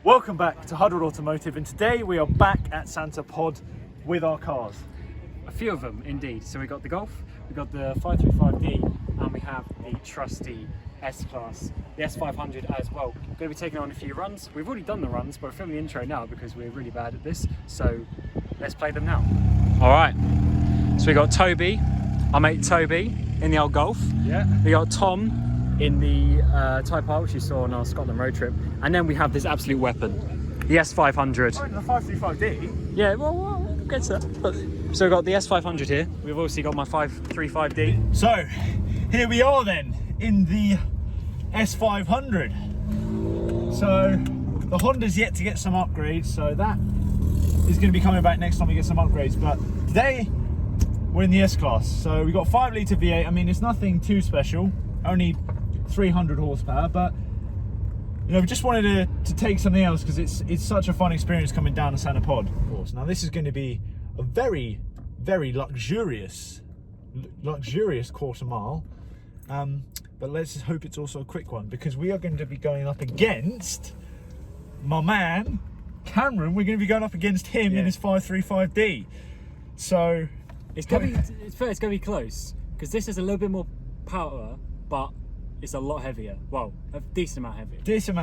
Welcome back to HudRod Automotive, and today we are back at Santa Pod with our cars. A few of them indeed. So we got the Golf, we got the 535D, and we have the trusty S-Class, the S500 as well. We're going to be taking on a few runs. We've already done the runs, but we're filming the intro now because we're really bad at this. So let's play them now. All right. So we got Toby, our mate Toby, in the old Golf. Yeah. We got Tom in the Type R, which you saw on our Scotland road trip. And then we have this absolute weapon, the S500. Oh, the 535D? Yeah, well, we'll get to that. But, so we've got the S500 here. We've obviously got my 535D. So, here we are then, in the S500. So, the Honda's yet to get some upgrades, so that is going to be coming back next time we get some upgrades. But today, we're in the S-Class. So, we've got 5 litre V8. I mean, it's nothing too special, only 300 horsepower, but you know, we just wanted to take something else because it's such a fun experience coming down to Santa Pod, of course. Now this is going to be a very, very luxurious quarter mile, but let's just hope it's also a quick one, because we are going to be going up against my man Cameron. We're going to be going up against him in his 535D. So It's going to be close, because this is a little bit more power, but it's a lot heavier. Well, a decent amount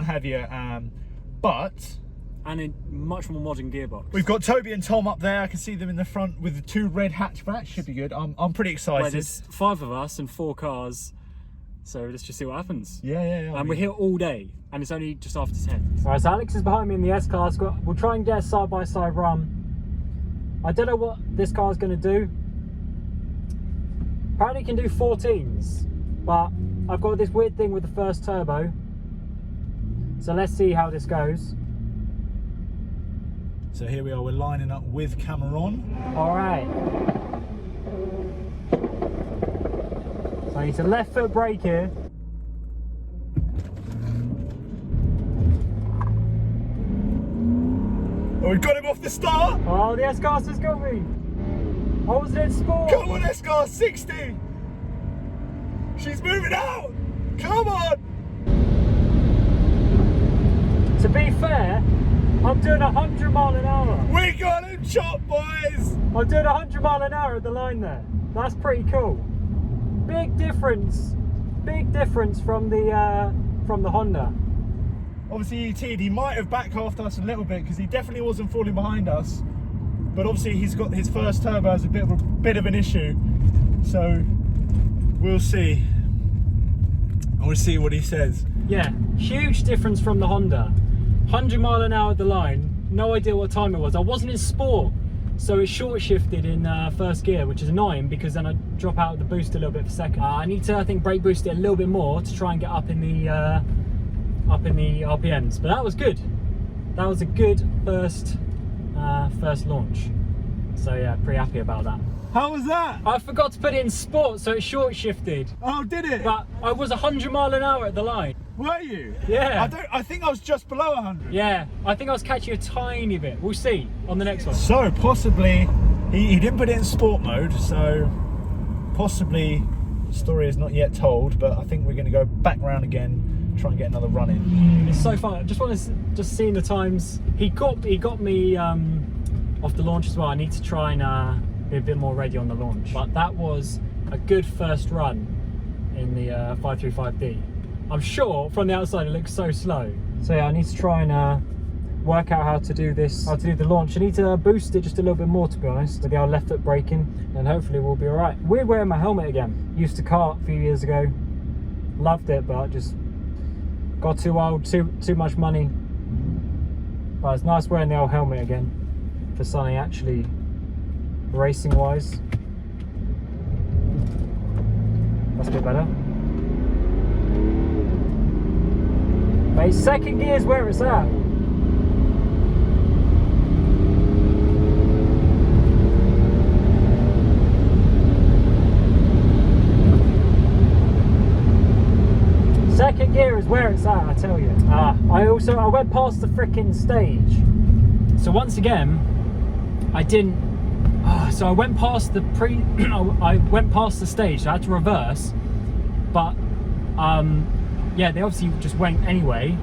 heavier. But and a much more modern gearbox. We've got Toby and Tom up there. I can see them in the front with the 2 red hatchbacks. Should be good. I'm pretty excited. Well, there's 5 of us and 4 cars, so let's just see what happens. Yeah. And we're here all day, and it's only just after 10. All right, so Alex is behind me in the S-Class. We'll try and get a side-by-side run. I don't know what this car is going to do. Apparently it can do 14s, but I've got this weird thing with the first turbo. So let's see how this goes. So here we are, we're lining up with Cameron. All right. So I need to left foot brake here. Oh, we got him off the start. Oh, the S-Class has got me. I was in sport. Come on, S-Class 60. She's moving out. Come on. To be fair, I'm doing 100 mile an hour. We got him chopped, boys. I'm doing 100 mile an hour at the line there. That's pretty cool. Big difference from the Honda. Obviously, he might have back halved us a little bit because he definitely wasn't falling behind us. But obviously, he's got his first turbo as a bit of an issue. So we'll see. We'll see what he says. Yeah, huge difference from the Honda. 100 mile an hour at the line. No idea what time it was. I wasn't in sport, so it short shifted in first gear, which is annoying because then I drop out the boost a little bit for second. I need to, I think, brake boost it a little bit more to try and get up in the RPMs. But that was good. That was a good first launch. So yeah, pretty happy about that. How was that? I forgot to put it in sport, so it short shifted. Oh, did it? But I was 100 mile an hour at the line. Were you? Yeah. I think I was just below 100. Yeah, I think I was catching a tiny bit. We'll see on the next one. So possibly, he didn't put it in sport mode, so possibly the story is not yet told, but I think we're going to go back round again, try and get another run in. It's so fun. I just want to seeing the times. He got me off the launch as well. I need to try and be a bit more ready on the launch. But that was a good first run in the 535D. I'm sure from the outside it looks so slow. So yeah, I need to try and work out how to do this, how to do the launch. I need to boost it just a little bit more, to be honest, with the old left foot braking, and hopefully we'll be all right. Weird wearing my helmet again. Used to kart a few years ago, loved it, but just got too old, too much money. But it's nice wearing the old helmet again for something actually racing wise. That's a bit better. Mate, second gear is where it's at. Second gear is where it's at, I tell you. I went past the freaking stage. So once again, I didn't. So I went past the I went past the stage. So I had to reverse, but yeah, they obviously just went anyway.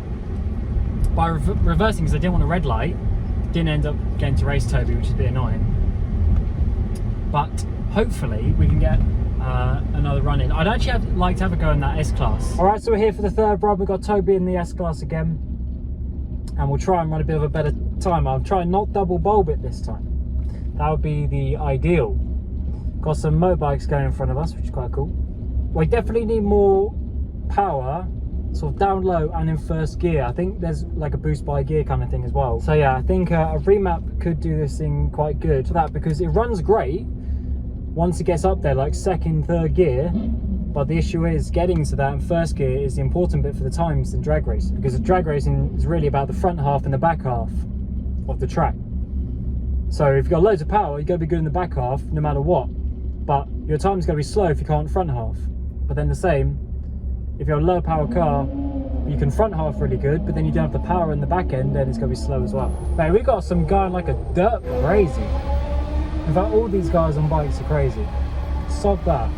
by reversing because I didn't want a red light, didn't end up getting to race Toby, which is a bit annoying. But hopefully we can get another run in. I'd actually like to have a go in that S-Class. All right, so we're here for the third run. We've got Toby in the S-Class again, and we'll try and run a bit of a better time. I'll try and not double bulb it this time. That would be the ideal. Got some motorbikes going in front of us, which is quite cool. We definitely need more power, sort of down low and in first gear. I think there's like a boost by gear kind of thing as well. So yeah, I think a remap could do this thing quite good for that, because it runs great once it gets up there, like second, third gear. But the issue is getting to that in first gear is the important bit for the times in drag racing, because the drag racing is really about the front half and the back half of the track. So if you've got loads of power, you've got to be good in the back half no matter what. But your time's going to be slow if you can't front half. But then the same, if you're a low power car, you can front half really good, but then you don't have the power in the back end, then it's going to be slow as well. But we got some guy like a dirt crazy. In fact, all these guys on bikes are crazy. Sod that.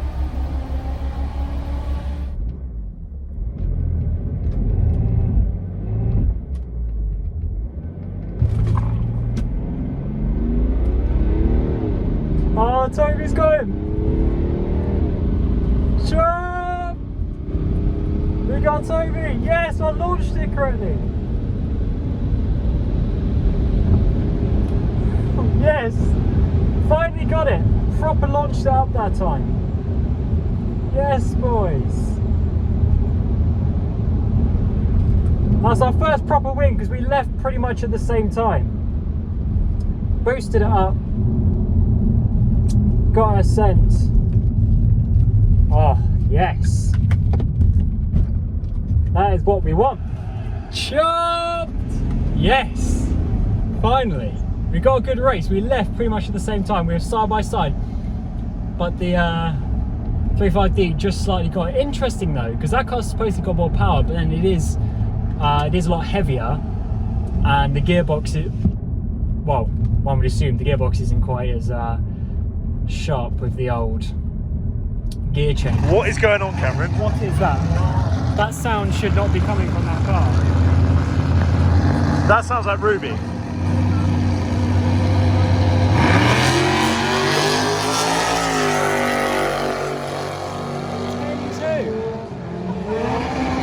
Oh, Toby's going! Jump! We got Toby! Yes, I launched it correctly! Yes! Finally got it! Proper launched it up that time. Yes, boys! That's our first proper win because we left pretty much at the same time. Boosted it up. Got a sense. Oh, yes. That is what we want. Chopped! Yes! Finally. We got a good race. We left pretty much at the same time. We were side by side. But the 35D just slightly got it. Interesting though, because that car's supposed to got more power, but then it is a lot heavier. And the gearbox is, well, one would assume the gearbox isn't quite as sharp with the old gear change. What is going on, Cameron? What is that? That sound should not be coming from that car. That sounds like Ruby.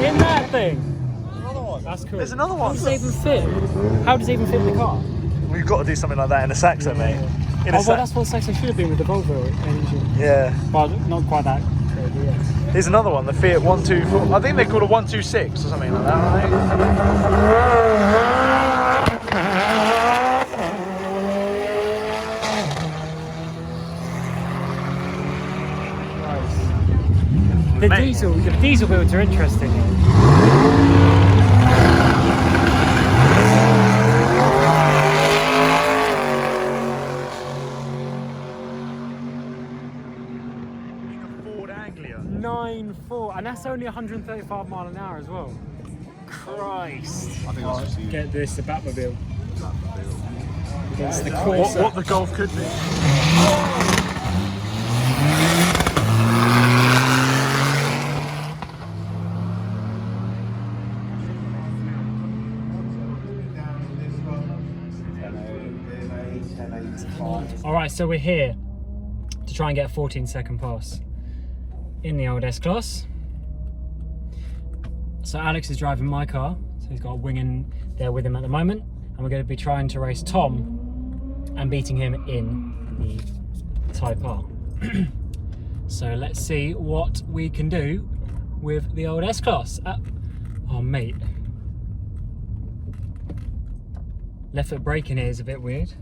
In that thing. Another one. That's cool. There's another one. How does it even fit? How does it even fit in the car? We've got to do something like that in a Saxo, mate. In a well, that's what Saxo should have been with the Volvo engine. Yeah. But not quite that good, yeah. Here's another one, the Fiat 124. I think they're called a 126 or something like that, aren't they? The diesel builds are interesting. Ford Anglia. 9.4, and that's only 135 mile an hour as well. Christ. I think that's just Get this, the Batmobile. Against the What Corsa. the Golf could be. Alright, so we're here to try and get a 14-second pass in the old S-Class. So Alex is driving my car, so he's got a wing in there with him at the moment, and we're going to be trying to race Tom and beating him in the Type R. So let's see what we can do with the old S-Class. Oh mate, left foot braking here is a bit weird.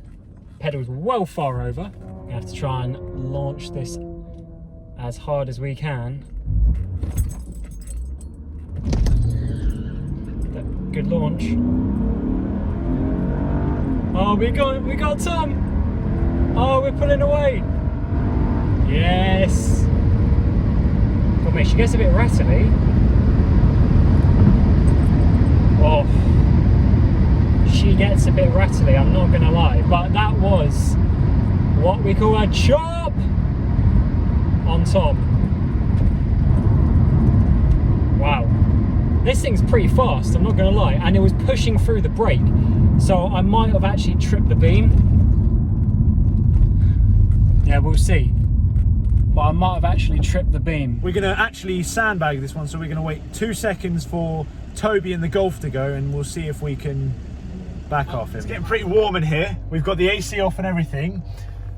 Pedals well far over. We have to try and launch this as hard as we can. Good launch. Oh, we got Tom. Oh, we're pulling away. Yes. God, mate, she gets a bit rattly. Oh. She gets a bit rattly, I'm not gonna lie, but that was what we call a chop on top. Wow. This thing's pretty fast, I'm not gonna lie, and it was pushing through the brake, so I might have actually tripped the beam. Yeah, we'll see. But I might have actually tripped the beam. We're gonna actually sandbag this one, so we're gonna wait 2 seconds for Toby and the Golf to go, and we'll see if we can back off him. It's getting pretty warm in here. We've got the AC off and everything,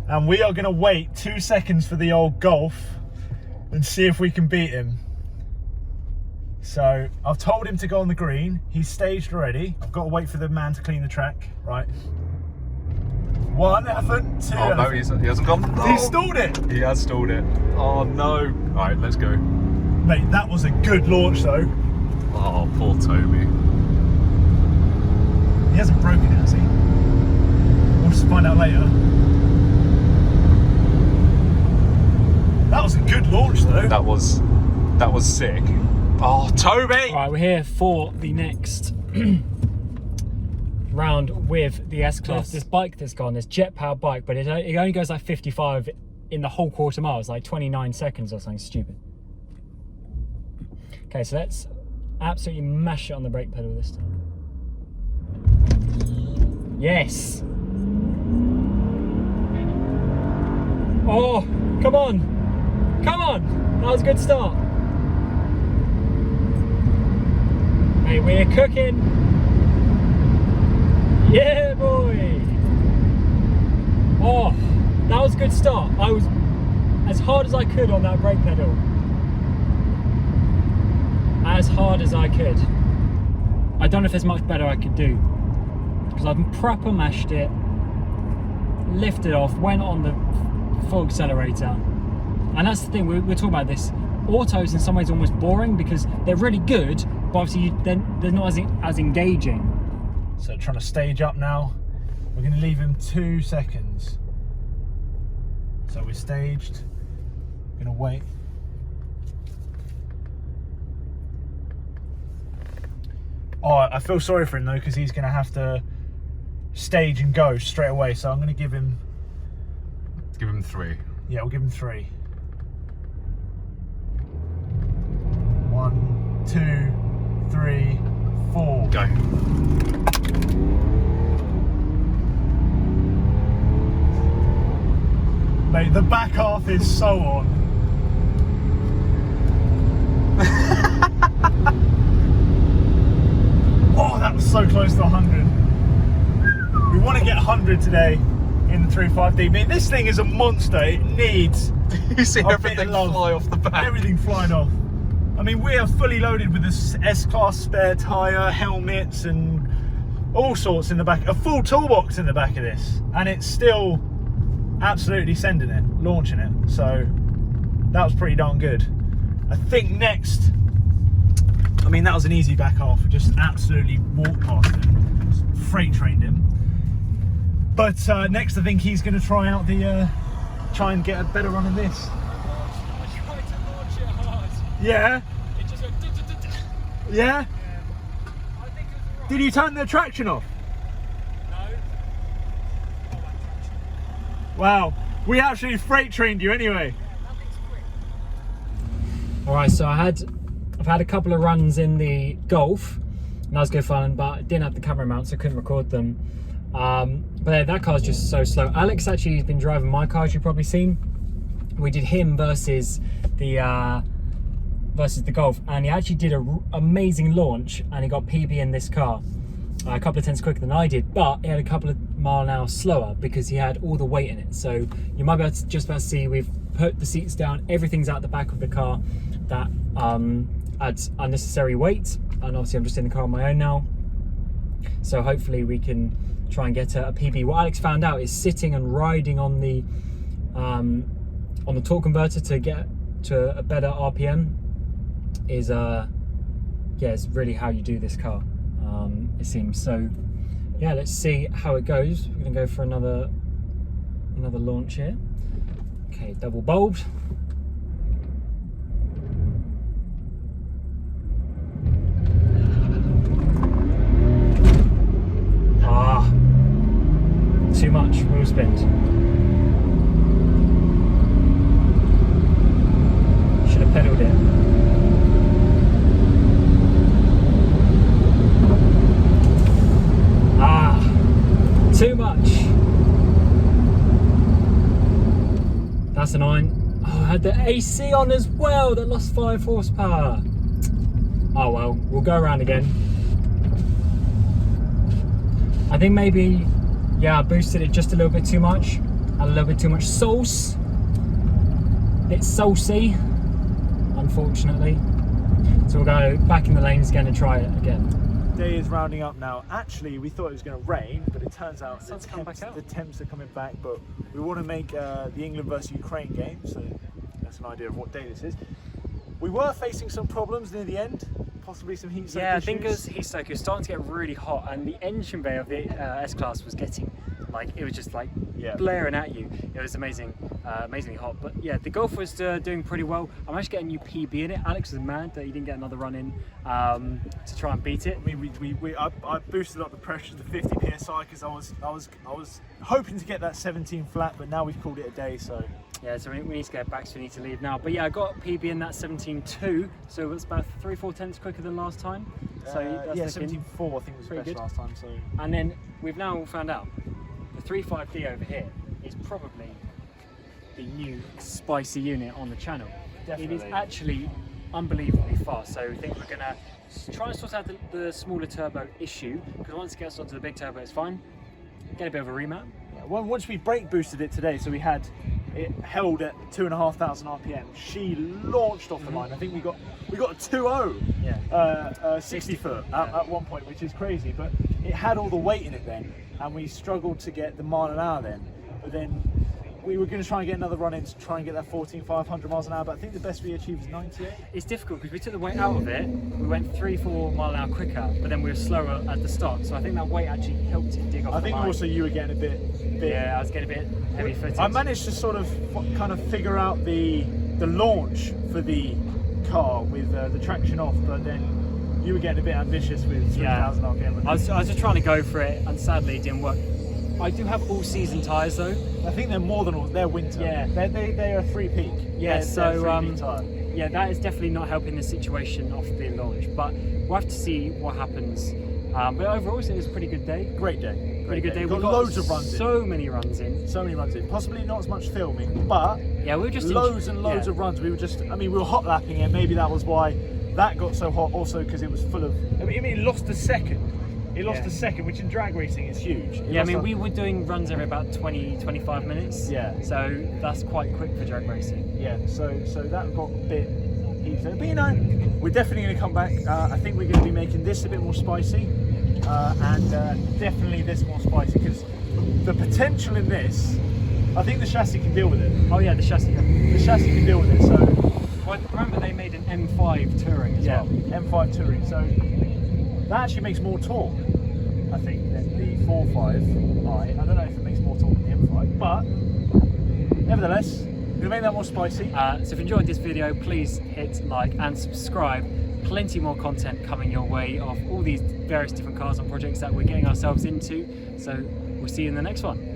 and we are gonna wait 2 seconds for the old Golf and see if we can beat him. So I've told him to go on the green. He's staged already. I've got to wait for the man to clean the track. Right. 1 elephant, 2 Oh no, he hasn't gone. He stalled it. He has stalled it. Oh no. Alright, let's go. Mate, that was a good launch though. Oh, poor Toby. He hasn't broken it, has he? We'll just find out later. That was a good launch though. That was sick. Oh, Toby! Right, we're here for the next round with the S-Class. This bike that's gone, this jet powered bike, but it only goes like 55 in the whole quarter mile. It's like 29 seconds or something stupid. Okay, so let's absolutely mash it on the brake pedal this time. Yes! Oh, come on! Come on! That was a good start. Hey, we're cooking. Yeah, boy. Oh, that was a good start. I was as hard as I could on that brake pedal. As hard as I could. I don't know if there's much better I could do, because I've proper mashed it, lifted off, went on the full accelerator. And that's the thing, we're talking about this. Autos in some ways almost boring because they're really good, but obviously they're not as engaging. So trying to stage up now. We're going to leave him 2 seconds. So we're staged. We're going to wait. Oh, I feel sorry for him though, because he's going to have to stage and go straight away. So I'm going to give him... Give him 3. Yeah, we'll give him 3. 1, 2, 3, 4. Go. Mate, the back half is so on. Oh, that was so close to 100. We want to get 100 today in the 3.5D. I mean, this thing is a monster. It needs... You see everything fly off the back. Everything flying off. I mean, we are fully loaded with this S-Class spare tyre, helmets and all sorts in the back. A full toolbox in the back of this. And it's still absolutely sending it, launching it. So that was pretty darn good. I think next, I mean, that was an easy back half. We just absolutely walked past him, just freight trained him. But next, I think he's going to try out the, try and get a better run in this. I tried to launch it hard. Yeah? It just went... Yeah? I think it was right. Did you turn the traction off? No. Oh, that traction. Wow, we actually freight trained you anyway. Yeah, nothing's quick. Alright, so I've had a couple of runs in the Golf, and that was good fun, but I didn't have the camera mount, so I couldn't record them. But yeah, that car's just so slow. Alex actually has been driving my car, as you've probably seen. We did him versus the Golf, and he actually did an amazing launch, and he got PB in this car. A couple of tenths quicker than I did, but he had a couple of mile an hour slower because he had all the weight in it. So you might be able to just about see we've put the seats down, everything's out the back of the car. That adds unnecessary weight, and obviously I'm just in the car on my own now. So hopefully we can try and get a PB. What Alex found out is sitting and riding on the torque converter to get to a better RPM is yeah, it's really how you do this car. It seems. So yeah, let's see how it goes. We're gonna go for another launch here. Okay, double bulbed. Too much wheel spin. Should have pedalled it. That's annoying. Oh, I had the AC on as well. That lost 5 horsepower. Oh well, we'll go around again. I think maybe, yeah, I boosted it just a little bit too much. Had a little bit too much sauce. Bit saucy, unfortunately. So we'll go back in the lanes again and try it again. Day is rounding up now. Actually, we thought it was going to rain, but it turns out The temps are coming back. But we want to make the England versus Ukraine game, so that's an idea of what day this is. We were facing some problems near the end, possibly some heat soak Yeah, issues. I think it was heat soak. It was starting to get really hot, and the engine bay of the S-Class was getting, like, it was just like blaring at you. It was amazing, amazingly hot. But yeah, the Golf was doing pretty well. I managed to get a new PB in it. Alex was mad that he didn't get another run in to try and beat it. I mean, I boosted up the pressure to 50 psi because I was hoping to get that 17 flat, but now we've called it a day. So yeah, so we need to get back, so we need to leave now. But yeah, I got PB in that 17.2, so it's about 3-4 tenths quicker than last time. So that's 17.4 I think was the best good last time. So and then we've now found out the 3.5D over here is probably the new spicy unit on the channel. Definitely. It is actually unbelievably fast. So I think we're gonna try and sort out the smaller turbo issue, because once it gets onto the big turbo, it's fine. Get a bit of a remap. yeah, once we brake boosted it today, so we had it held at 2,500 RPM. She launched off the line. I think we got a 2.0, Yeah. 60 foot at one point, which is crazy. But it had all the weight in it then, and we struggled to get the mile an hour then. But then we were going to try and get another run in to try and get that 14,500 miles an hour. But I think the best we achieved is 98. It's difficult because we took the weight out of it. We went 3-4 mile an hour quicker, but then we were slower at the start. So I think that weight actually helped it dig off. I think the line. also you were getting a bit. Yeah, I was getting a bit heavy-footed. I managed to sort of kind of figure out the launch for the car with the traction off, but then you were getting a bit ambitious with 3,000 RPM. I was just trying to go for it, and sadly it didn't work. I do have all-season tyres though. I think they're more than all. They're winter. Yeah, they are 3-peak. Yeah, they're so 3-peak tyre. yeah, that is definitely not helping the situation off the launch. But we'll have to see what happens. But overall, it was a pretty good day. Great day. Pretty good day. Got We got loads of runs in. So many runs in. So many runs in. Possibly not as much filming, but Yeah, we were just loads and loads of runs. We were just. I mean, we were hot lapping it. Maybe that was why that got so hot. Also, because it was full of. I mean, it lost a second. It lost a second, which in drag racing is huge. Yeah, I mean, we were doing runs every about 20-25 minutes. Yeah. So that's quite quick for drag racing. Yeah. So that got a bit easier. But you know, we're definitely going to come back. I think we're going to be making this a bit more spicy, and definitely this more spicy, because the potential in this, I think the chassis can deal with it. Oh yeah, the chassis. The chassis can deal with it. So Well, remember they made an M5 Touring as well. M5 Touring. So that actually makes more torque, I think, than the 4.5i. I don't know if it makes more torque than the M5, but nevertheless, we're going to make that more spicy. So if you enjoyed this video, please hit like and subscribe. Plenty more content coming your way of all these various different cars and projects that we're getting ourselves into. So we'll see you in the next one.